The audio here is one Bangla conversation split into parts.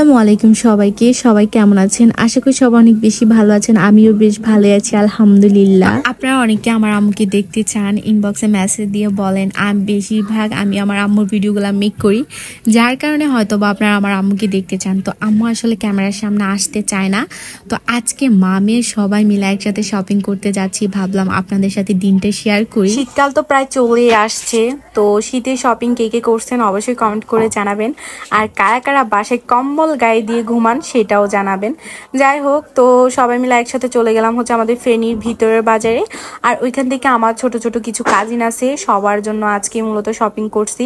আসসালামু আলাইকুম সবাইকে। সবাই কেমন আছেন? আশা করি সবাই অনেক বেশি ভালো আছেন। আমিও বেশ ভালো আছি আলহামদুলিল্লাহ। আপনারা অনেকে আমার আম্মুকে দেখতে চান, ইনবক্সে মেসেজ দিয়ে বলেন। বেশিরভাগ আমি আমার আম্মুর ভিডিওগুলো মেক করি, যার কারণে হয়তো বা আপনারা আমার আম্মুকে দেখতে চান। তো আম্মু আসলে ক্যামেরার সামনে আসতে চায় না। তো আজকে মেয়ে সবাই মিলে একসাথে শপিং করতে যাচ্ছি, ভাবলাম আপনাদের সাথে দিনটা শেয়ার করি। শীতকাল তো প্রায় চলে আসছে, তো শীতে শপিং কে কে করছেন অবশ্যই কমেন্ট করে জানাবেন। আর কারা কারা বাসায় কম্বল গায়ে দিয়ে ঘুমান সেটাও জানাবেন। যাই হোক, তো সবাই মিলে একসাথে চলে গেলাম হচ্ছে আমাদের ফেনীর ভিতরের বাজারে। আর ওইখান থেকে আমার ছোট ছোট কিছু কাজিন আছে, সবার জন্য আজকে মূলত শপিং করছি,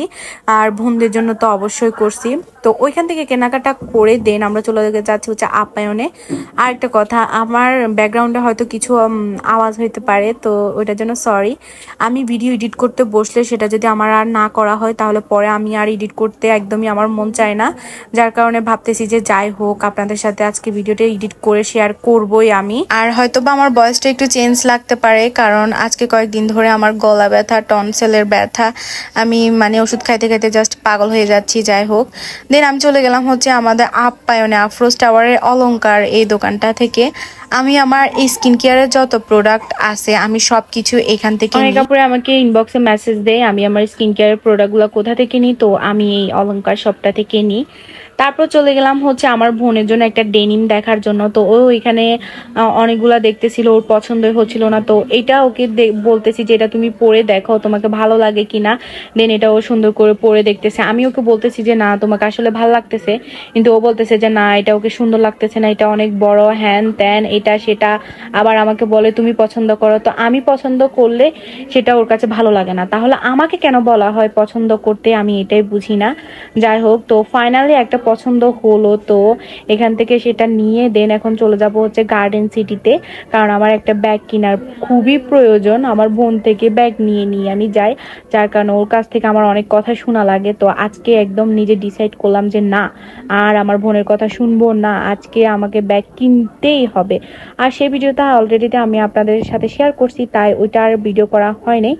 আর বোনদের জন্য তো অবশ্যই করছি। তো ওইখান থেকে কেনাকাটা করে দেন আমরা চলে যাচ্ছি হচ্ছে আপ্যায়নে। আর একটা কথা, আমার ব্যাকগ্রাউন্ডে হয়তো কিছু আওয়াজ হইতে পারে, তো ওইটার জন্য সরি। আমি ভিডিও এডিট করতে বসলে সেটা যদি আমার আর না করা হয় তাহলে পরে আমি আর এডিট করতে একদমই আমার মন চায় না, যার কারণে ভাবতেছি যে যাই হোক আপনাদের সাথে আজকে ভিডিওটা এডিট করে শেয়ার করবই আমি। আর হয়তো বা আমার ভয়েসটা একটু চেঞ্জ লাগতে পারে, কারণ আজকে কয়েকদিন ধরে আমার গলা ব্যথা, টনসেলের ব্যথা, আমি ওষুধ খাইতে খাইতে জাস্ট পাগল হয়ে যাচ্ছি। যাই হোক, দেন আমি চলে গেলাম হচ্ছে আমাদের আপ্যায়নে, আফরোজ টাওয়ারের অলংকার এই দোকানটা থেকে। আমি আমার এই স্কিন কেয়ারের যত প্রোডাক্ট আছে আমি সবকিছু এখান থেকে নিই। কাপড়ে আমাকে ইনবক্সে মেসেজ দেয় আমি আমার স্কিন কেয়ারের প্রোডাক্টগুলো কোথা থেকে নিই, তো আমি এই অলংকার শপটা থেকে নিই। তারপর চলে গেলাম হচ্ছে আমার বোনের জন্য একটা ডেনিম দেখার জন্য। তো ও এখানে অনেকগুলা দেখতেছিল, ওর পছন্দই হচ্ছিল না। তো এটা ওকে বলতেছি যে এটা তুমি পরে দেখো তোমাকে ভালো লাগে কিনা। দেন এটা ও সুন্দর করে পরে দেখতেছে। আমি ওকে বলতেছি যে না তোমাকে আসলে ভালো লাগতেছে, কিন্তু ও বলতেছে যে না এটা ওকে সুন্দর লাগতেছে না, এটা অনেক বড়, হ্যান ত্যান এটা সেটা। আবার আমাকে বলে তুমি পছন্দ করো। তো আমি পছন্দ করলে সেটা ওর কাছে ভালো লাগে না, তাহলে আমাকে কেন বলা হয় পছন্দ করতে, আমি এটাই বুঝি না। যাই হোক, তো ফাইনালি একটা পছন্দ হলো, তো এখান থেকে সেটা নিয়ে দেন এখন চলে যাব হচ্ছে গার্ডেন সিটিতে, কারণ আমার একটা ব্যাগ কেনার খুবই প্রয়োজন। আমার বোন থেকে ব্যাগ নিয়ে আমি যাই, যার কারণে ওর কাছ থেকে আমার অনেক কথা শোনা লাগে। তো আজকে একদম নিজে ডিসাইড করলাম যে না, আর আমার বোনের কথা শুনবো না, আজকে আমাকে ব্যাগ কিনতেই হবে। আর সেই ভিডিওটা অলরেডি আমি আপনাদের সাথে শেয়ার করছি, তাই ওইটা আর ভিডিও করা হয়নি।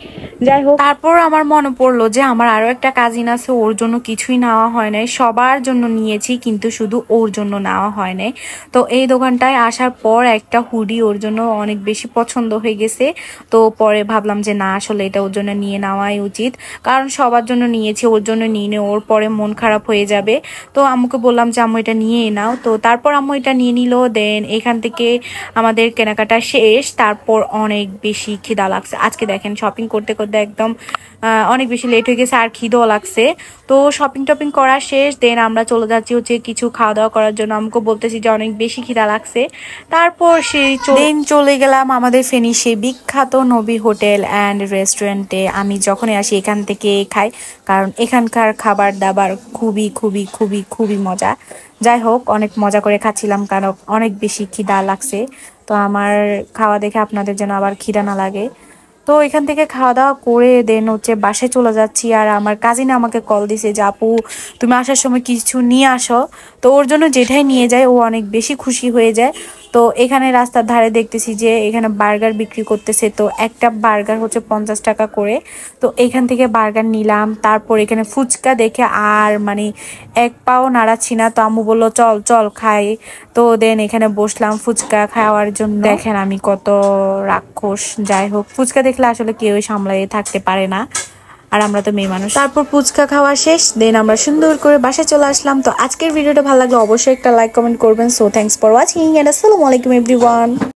যাই হোক, তারপর আমার মনে পড়লো যে আমার আরো একটা কাজিন আছে, ওর জন্য কিছুই নেওয়া হয় নাই, সবার জন্য নিয়েছি কিন্তু শুধু ওর জন্য নেওয়া হয় নাই। তো এই দোকানটায় আসার পর একটা হুডি ওর জন্য অনেক বেশি পছন্দ হয়ে গেছে। তো পরে ভাবলাম যে না আসলে এটা ওর জন্য নিয়ে নেওয়াই উচিত, কারণ সবার জন্য নিয়েছি, ওর জন্য নিয়ে ওর পরে মন খারাপ হয়ে যাবে। তো আম্মুকে বললাম যে আম্মু এটা নিয়ে নাও। তো তারপর আম্মু এটা নিয়ে নিল। দেন এখান থেকে আমাদের কেনাকাটা শেষ। তারপর অনেক বেশি খিদা লাগছে আজকে, দেখেন শপিং করতে করতে একদম অনেক বেশি লেট হয়ে গেছে, আর খিদেও লাগছে। তো শপিং টপিং করা শেষ, দেন আমরা চলে যাচ্ছি হচ্ছে কিছু খাওয়া দাওয়া করার জন্য। আমাকে বলতেছি যে অনেক বেশি খিদা লাগছে। তারপর সেই চলে গেলাম আমাদের ফেনী সেই বিখ্যাত নবী হোটেল অ্যান্ড রেস্টুরেন্টে। আমি যখনই আসি এখান থেকে খাই, কারণ এখানকার খাবার দাবার খুবই খুবই খুবই খুবই মজা। যাই হোক, অনেক মজা করে খাচ্ছিলাম কারণ অনেক বেশি খিদা লাগছে। তো আমার খাওয়া দেখে আপনাদের যেন আবার খিদা না লাগে। তো এখান থেকে খাওয়া দাওয়া করে দেন হচ্ছে বাসায় চলে যাচ্ছি। আর আমার কাজিন আমাকে কল দিছে যে আপু তুমি আসার সময় কিছু নিয়ে আসো। তো ওর জন্য যেটাই নিয়ে যায় ও অনেক বেশি খুশি হয়ে যায়। তো এখানে রাস্তার ধারে দেখতেছি যে এখানে বার্গার বিক্রি করতেছে, তো একটা বার্গার হচ্ছে 50 টাকা করে। তো এখান থেকে বার্গার নিলাম। তারপর এখানে ফুচকা দেখে আর এক পাও নাড়াচ্ছি না। তো আম্মু বললো চল চল খাই। তো দেন এখানে বসলাম ফুচকা খাওয়ার জন্য। দেখেন আমি কত রাক্ষস। যাই হোক, ফুচকা দেখলে আসলে কেউই সামলাই থাকতে পারে না, আর আমরা তো মেয়ে মানুষ। তারপর ফুচকা খাওয়া শেষ, দেন আমরা সুন্দর করে বাসায় চলে আসলাম। তো আজকের ভিডিওটা ভালো লাগলে অবশ্যই একটা লাইক কমেন্ট করবেন। So thanks for watching and আসসালামু আলাইকুম এভরিওয়ান।